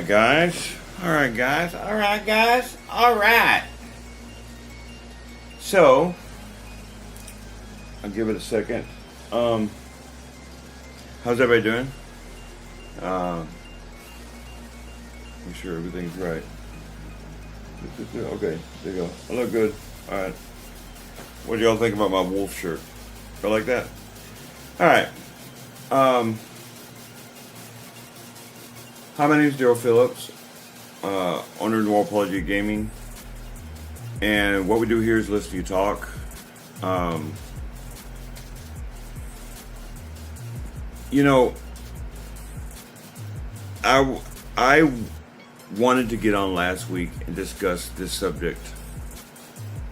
right, guys. All right, guys. All right, guys. All right. So, I'll give it a second. How's everybody doing? Make sure everything's right. Okay, there you go. I look good. All right. What do y'all think about my wolf shirt? I like that. All right. Hi, my name is Daryl Phillips, owner of Noir Apology Gaming, and what we do here is listen to you talk. I wanted to get on last week and discuss this subject.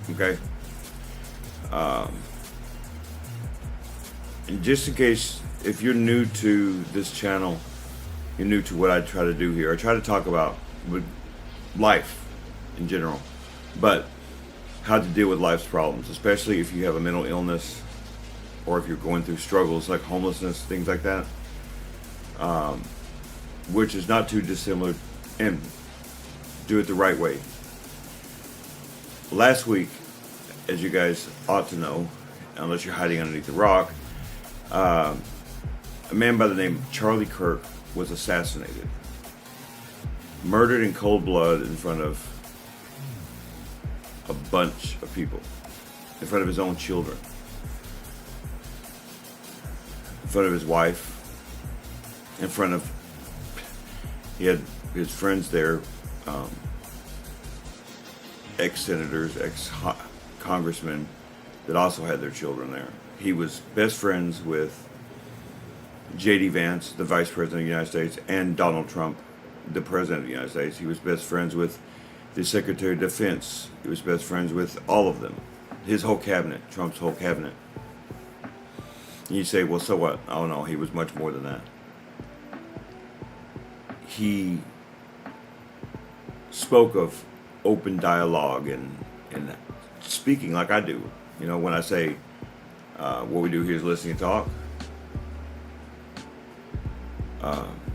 Okay. And just in case, if you're new to this channel, you're new to what I try to do here. I try to talk about life in general, but how to deal with life's problems, especially if you have a mental illness or if you're going through struggles like homelessness, things like that, which is not too dissimilar, and do it the right way. Last week, as you guys ought to know, unless you're hiding underneath a rock, a man by the name of Charlie Kirk was assassinated, murdered in cold blood in front of a bunch of people, in front of his own children, in front of his wife, in front of, he had his friends there, ex-senators, ex-congressmen that also had their children there. He was best friends with J.D. Vance, the Vice President of the United States, and Donald Trump, the President of the United States. He was best friends with the Secretary of Defense. He was best friends with all of them. His whole cabinet, Trump's whole cabinet. And you say, well, so what? Oh no, he was much more than that. He spoke of open dialogue and speaking like I do. You know, when I say what we do here is listening and talk,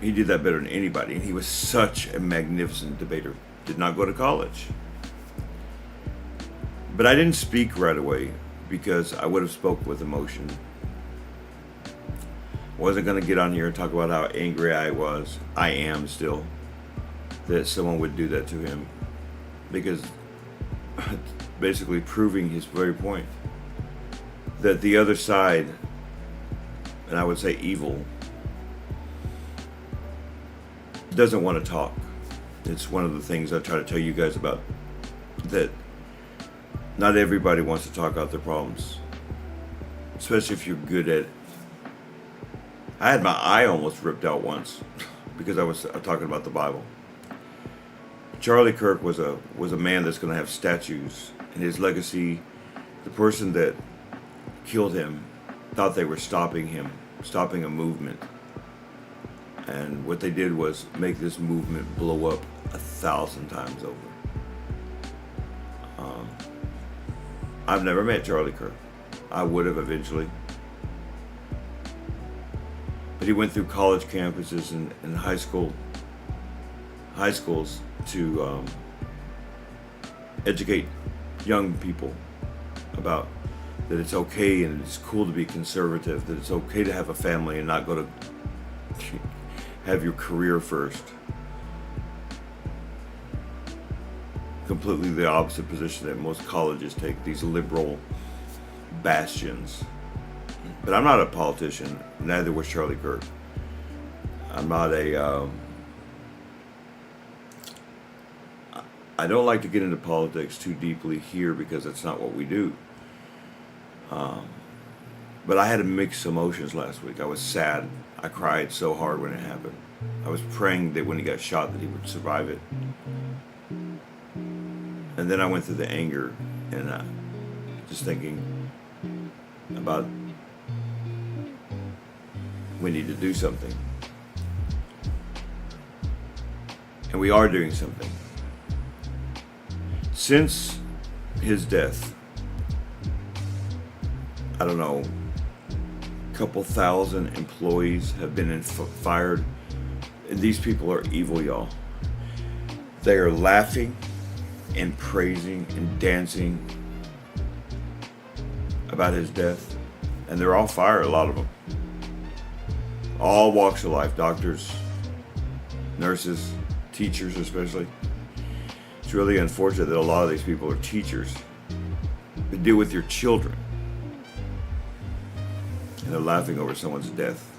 he did that better than anybody, and he was such a magnificent debater. Did not go to college. But I didn't speak right away because I would have spoke with emotion. Wasn't going to get on here and talk about how angry I was. I am still. That someone would do that to him. Because basically proving his very point. That the other side, and I would say evil, doesn't want to talk. It's one of the things I try to tell you guys about, that not everybody wants to talk out their problems, especially if you're good at it. I had my eye almost ripped out once because I was talking about the Bible. Charlie Kirk was a man that's going to have statues, and his legacy, the person that killed him thought they were stopping him, stopping a movement. And what they did was make this movement blow up 1,000 times over. I've never met Charlie Kirk. I would have eventually. But he went through college campuses and high schools to educate young people about that it's okay and it's cool to be conservative, that it's okay to have a family and not go to have your career first. Completely the opposite position that most colleges take, these liberal bastions. But I'm not a politician, neither was Charlie Kirk. I'm not I don't like to get into politics too deeply here because that's not what we do. But I had mixed emotions last week. I was sad. I cried so hard when it happened. I was praying that when he got shot that he would survive it. And then I went through the anger and just thinking about we need to do something. And we are doing something. Since his death, I don't know, a couple thousand employees have been fired. And these people are evil, y'all. They are laughing and praising and dancing about his death. And they're all fire, a lot of them. All walks of life, doctors, nurses, teachers especially. It's really unfortunate that a lot of these people are teachers. They deal with your children. And they're laughing over someone's death.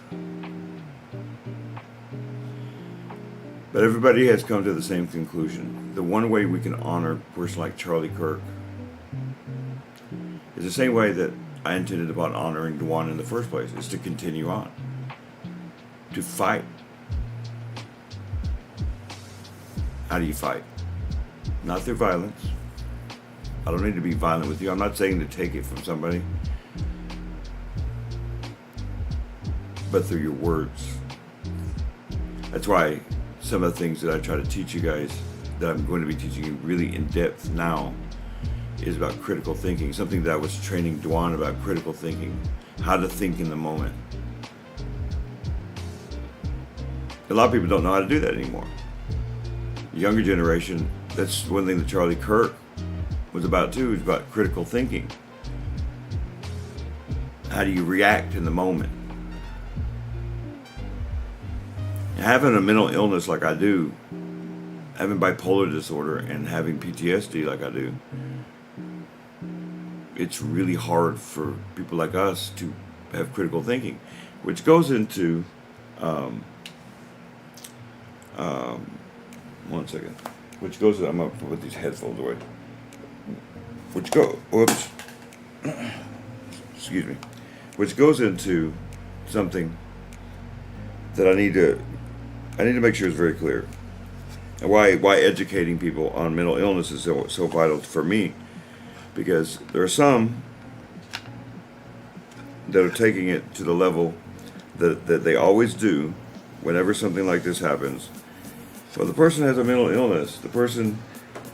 But everybody has come to the same conclusion. The one way we can honor a person like Charlie Kirk is the same way that I intended upon honoring Dwan in the first place, is to continue on. To fight. How do you fight? Not through violence. I don't need to be violent with you. I'm not saying to take it from somebody. But through your words. That's why some of the things that I try to teach you guys, that I'm going to be teaching you really in depth now, is about critical thinking. Something that I was training Dwan about, critical thinking. How to think in the moment. A lot of people don't know how to do that anymore. The younger generation, that's one thing that Charlie Kirk was about too, is about critical thinking. How do you react in the moment? Having a mental illness like I do, having bipolar disorder and having PTSD like I do, it's really hard for people like us to have critical thinking, which goes into, one second, which goes, I'm going to put these headphones away, excuse me, which goes into something that I need to make sure is very clear. And why educating people on mental illness is so vital for me, because there are some that are taking it to the level that they always do whenever something like this happens. Well, the person has a mental illness. The person,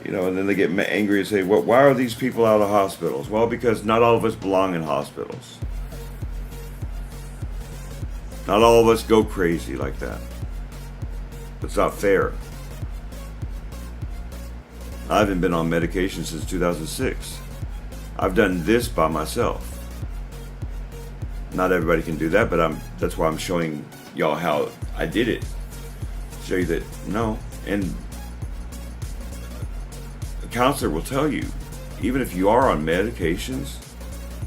and then they get angry and say, "Well, why are these people out of hospitals?" Well, because not all of us belong in hospitals. Not all of us go crazy like that. It's not fair. I haven't been on medication since 2006. I've done this by myself. Not everybody can do that, but that's why I'm showing y'all how I did it. Show you that, no. And a counselor will tell you, even if you are on medications,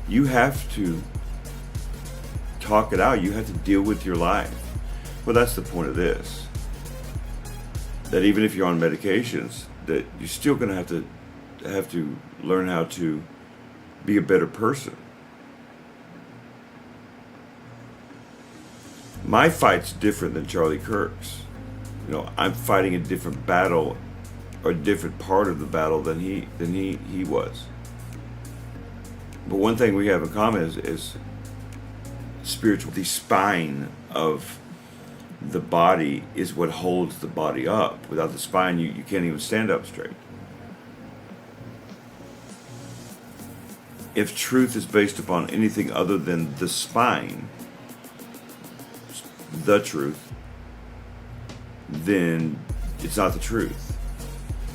you have to talk it out. You have to deal with your life. Well, that's the point of this. That even if you're on medications, that you're still going to have to learn how to be a better person. My fight's different than Charlie Kirk's. I'm fighting a different battle, or a different part of the battle than he was. But one thing we have in common is spiritual. The spine of the body is what holds the body up. Without the spine, you can't even stand up straight. If truth is based upon anything other than the spine, the truth, then it's not the truth.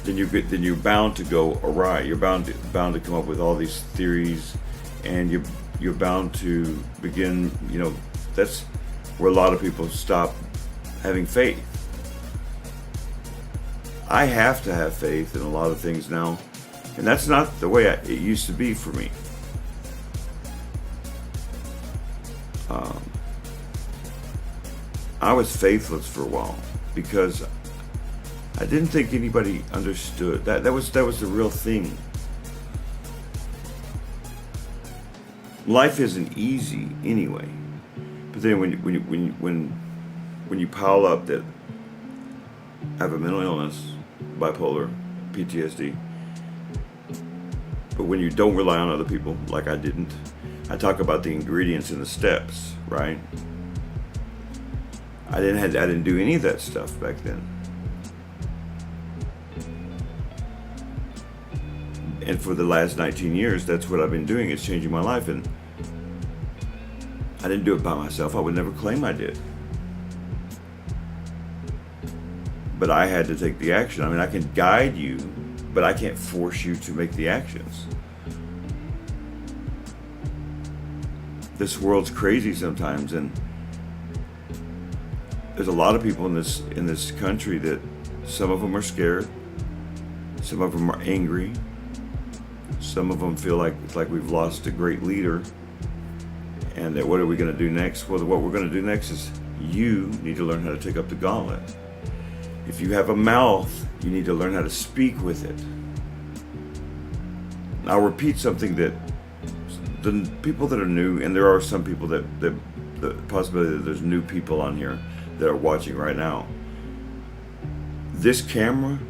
Then you're bound to go awry. You're bound to come up with all these theories, and you're bound to begin. That's where a lot of people stop having faith. I have to have faith in a lot of things now, and that's not the way it used to be for me. I was faithless for a while because I didn't think anybody understood. That was the real thing. Life isn't easy anyway. But then when you pile up that I have a mental illness, bipolar, PTSD, but when you don't rely on other people, like I didn't, I talk about the ingredients and the steps, right? I didn't do any of that stuff back then. And for the last 19 years, that's what I've been doing. It's changing my life. And I didn't do it by myself. I would never claim I did. but I had to take the action. I mean, I can guide you, but I can't force you to make the actions. This world's crazy sometimes, and there's a lot of people in this country that some of them are scared, some of them are angry, some of them feel like it's like we've lost a great leader, and that what are we going to do next? Well, what we're going to do next is you need to learn how to take up the gauntlet. If you have a mouth, you need to learn how to speak with it. I'll repeat something that the people that are new, and there are some people that the possibility that there's new people on here that are watching right now. This camera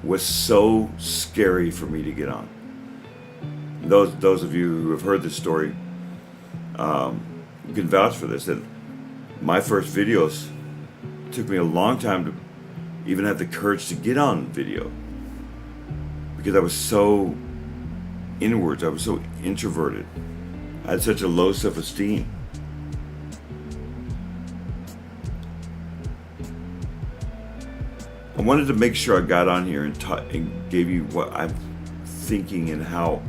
was so scary for me to get on. Those of you who have heard this story can vouch for this, that my first videos took me a long time to even have the courage to get on video, because I was so inwards, I was so introverted, I had such a low self-esteem. I wanted to make sure I got on here and gave you what I'm thinking and how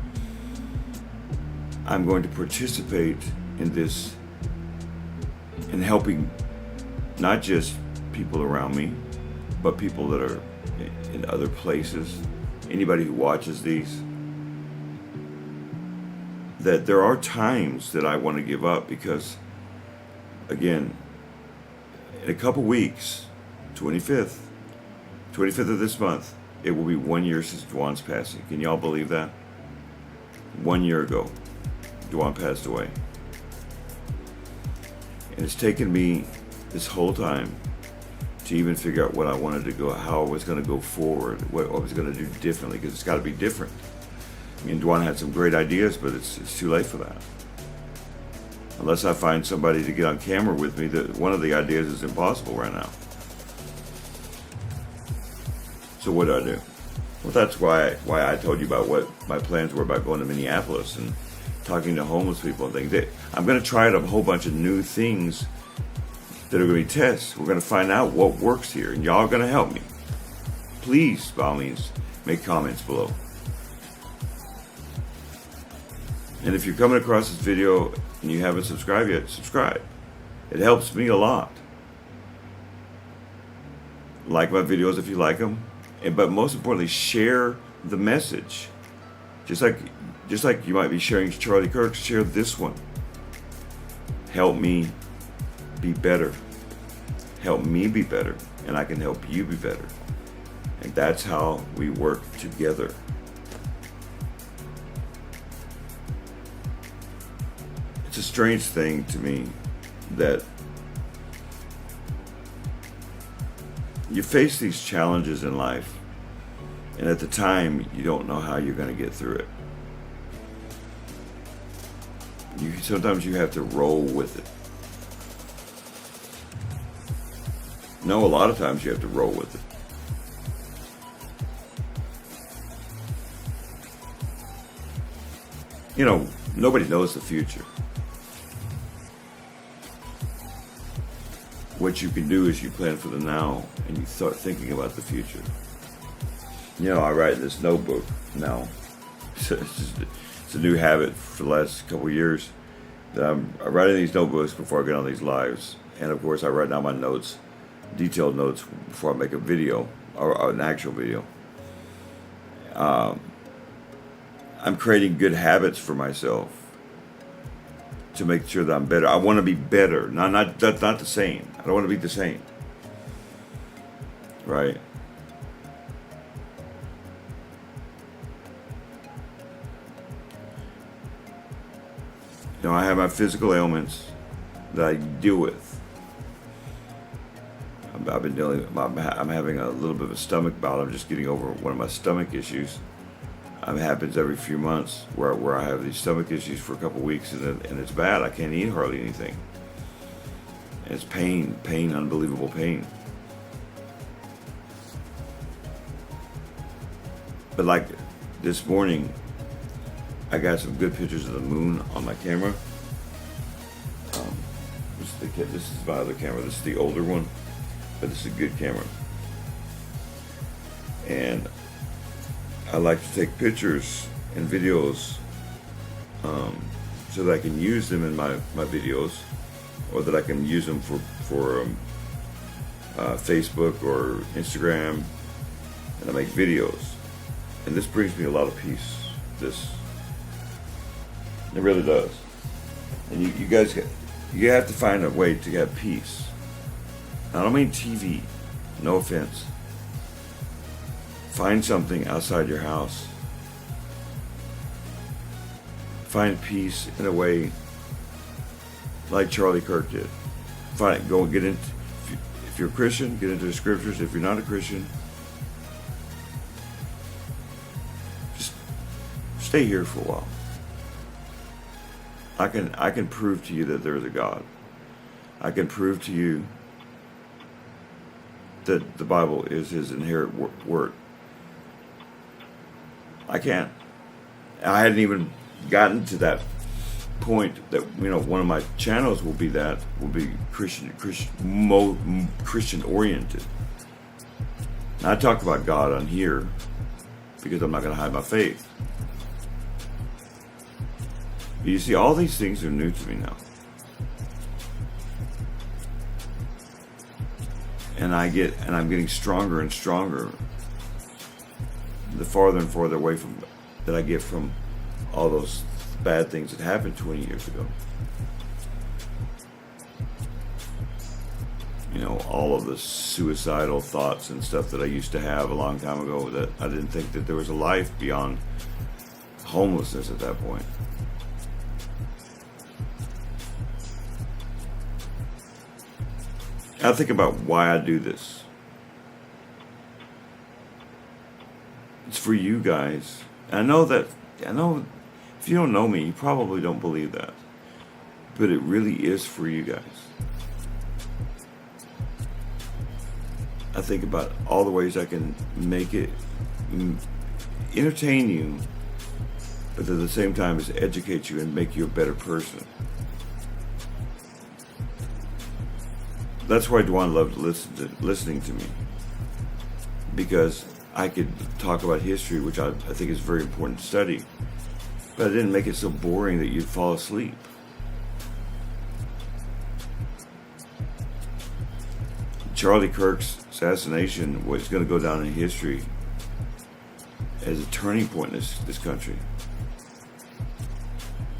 I'm going to participate in this, in helping not just people around me, but people that are in other places, anybody who watches these, that there are times that I want to give up, because, again, in a couple weeks, 25th of this month, it will be 1 year since Dwan's passing. Can y'all believe that? 1 year ago, Dwan passed away. And it's taken me this whole time to even figure out what I wanted to go, how I was going to go forward, what I was going to do differently, because it's got to be different. I mean, Dwan had some great ideas, but it's too late for that. Unless I find somebody to get on camera with me, that one of the ideas is impossible right now. So what do I do? Well, that's why I told you about what my plans were about going to Minneapolis and talking to homeless people and things. I'm going to try out a whole bunch of new things that are going to be tests. We're going to find out what works here, and y'all are going to help me. Please, by all means, make comments below. And if you're coming across this video and you haven't subscribed yet, subscribe. It helps me a lot. Like my videos if you like them, but most importantly, share the message. Just like you might be sharing Charlie Kirk, share this one. Help me be better. Help me be better, and I can help you be better. And that's how we work together. It's a strange thing to me that you face these challenges in life, and at the time you don't know how you're going to get through it. Sometimes you have to roll with it. No, a lot of times you have to roll with it. You know, nobody knows the future. What you can do is you plan for the now, and you start thinking about the future. You know, I write in this notebook now. It's a new habit for the last couple of years, that I'm writing these notebooks before I get on these lives. And of course I write down my notes, detailed notes, before I make a video, or an actual video. I'm creating good habits for myself to make sure that I'm better. I want to be better, not the same. I don't want to be the same, right? You know, I have my physical ailments that I deal with. I've been dealing. I'm having a little bit of a stomach bout. I'm just getting over one of my stomach issues. It happens every few months where I have these stomach issues for a couple weeks, and it's bad. I can't eat hardly anything. And it's pain, unbelievable pain. But like this morning, I got some good pictures of the moon on my camera. This is my other camera. This is the older one. but it's a good camera. And I like to take pictures and videos so that I can use them in my videos, or that I can use them for Facebook or Instagram, and I make videos. And this brings me a lot of peace. It really does. And you guys, you have to find a way to have peace. I don't mean TV, no offense. Find something outside your house. Find peace in a way like Charlie Kirk did. Go and get into, if you're a Christian, get into the scriptures. If you're not a Christian, just stay here for a while. I can prove to you that there is a God. I can prove to you that the Bible is His inerrant word. I can't. I hadn't even gotten to that point that, one of my channels will be Christian oriented. Now, I talk about God on here because I'm not going to hide my faith. You see, all these things are new to me now. And I'm getting stronger and stronger the farther and farther away from that I get from all those bad things that happened 20 years ago. All of the suicidal thoughts and stuff that I used to have a long time ago, that I didn't think that there was a life beyond homelessness at that point. I think about why I do this. It's for you guys. I know if you don't know me, you probably don't believe that. But it really is for you guys. I think about all the ways I can make it entertain you, but at the same time is educate you and make you a better person. That's why Dwan loved listening to me, because I could talk about history, which I think is very important to study, but I didn't make it so boring that you'd fall asleep. Charlie Kirk's assassination was going to go down in history as a turning point in this country.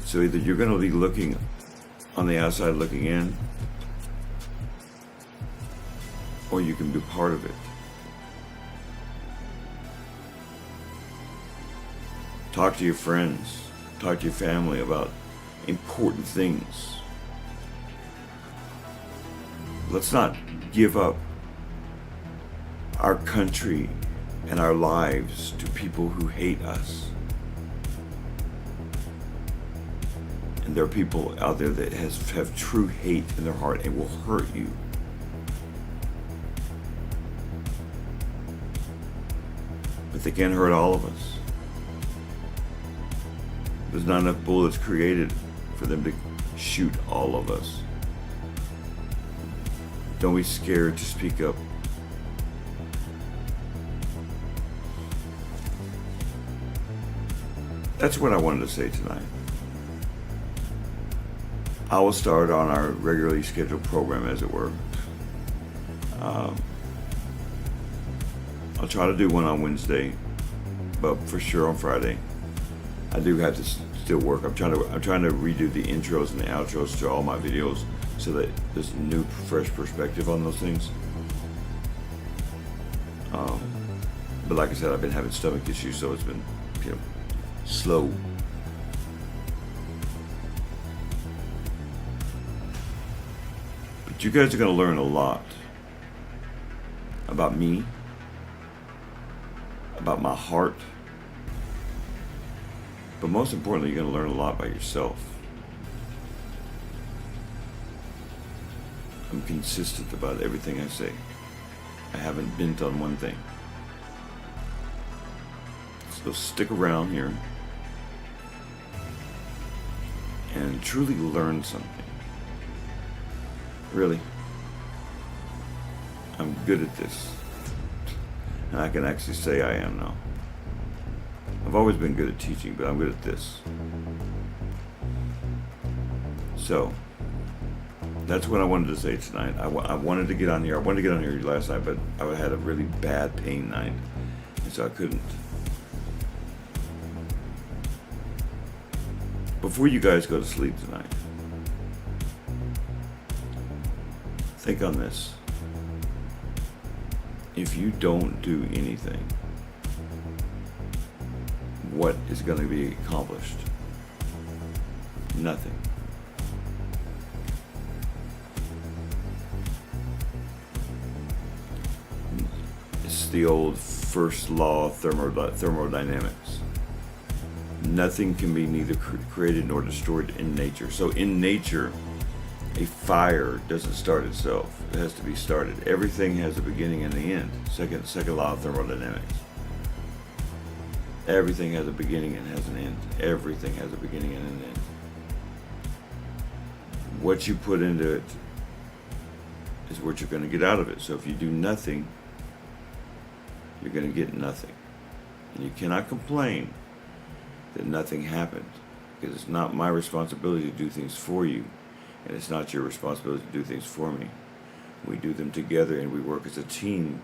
So either you're going to be looking on the outside looking in, or you can be part of it. Talk to your friends, talk to your family about important things. Let's not give up our country and our lives to people who hate us. And there are people out there that have true hate in their heart and will hurt you. But they can't hurt all of us. There's not enough bullets created for them to shoot all of us. Don't be scared to speak up. That's what I wanted to say tonight. I will start on our regularly scheduled program, as it were. I'll try to do one on Wednesday, but for sure on Friday. I do have to still work. I'm trying to redo the intros and the outros to all my videos so that there's a new, fresh perspective on those things. But like I said, I've been having stomach issues, so it's been slow. But you guys are going to learn a lot about me, about my heart, but most importantly, you're going to learn a lot about yourself. I'm consistent about everything I say. I haven't bent on one thing. So stick around here and truly learn something. Really. I'm good at this. And I can actually say I am now. I've always been good at teaching, but I'm good at this. So, that's what I wanted to say tonight. I wanted to get on here. I wanted to get on here last night, but I had a really bad pain night, and so I couldn't. Before you guys go to sleep tonight, think on this. If you don't do anything, what is going to be accomplished? Nothing. It's the old first law of thermodynamics. Nothing can be neither created nor destroyed in nature. So in nature, a fire doesn't start itself. It has to be started. Everything has a beginning and an end. Second law of thermodynamics. Everything has a beginning and has an end. Everything has a beginning and an end. What you put into it is what you're going to get out of it. So if you do nothing, you're going to get nothing. And you cannot complain that nothing happened, because it's not my responsibility to do things for you, and it's not your responsibility to do things for me. We do them together, and we work as a team,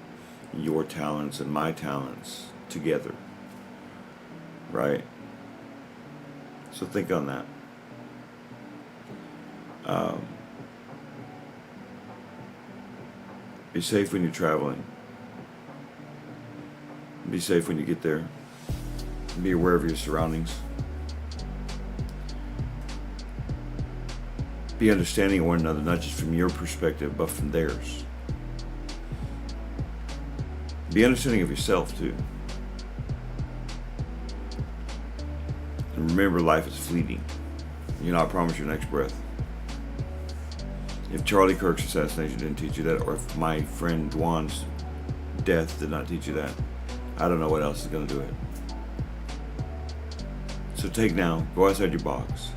your talents and my talents together, right? So think on that. Be safe when you're traveling. Be safe when you get there. Be aware of your surroundings. Be understanding of one another, not just from your perspective, but from theirs. Be understanding of yourself, too. And remember, life is fleeting. You're not promised your next breath. If Charlie Kirk's assassination didn't teach you that, or if my friend Dwan's death did not teach you that, I don't know what else is going to do it. So take now, go outside your box,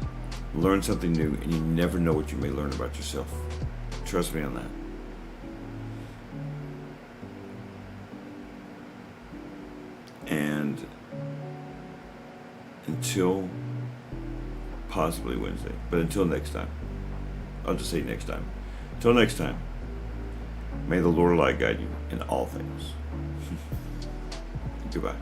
learn something new, and you never know what you may learn about yourself. Trust me on that. And until possibly Wednesday, but until next time, I'll just say next time. Until next time, may the Lord of Light guide you in all things. Goodbye.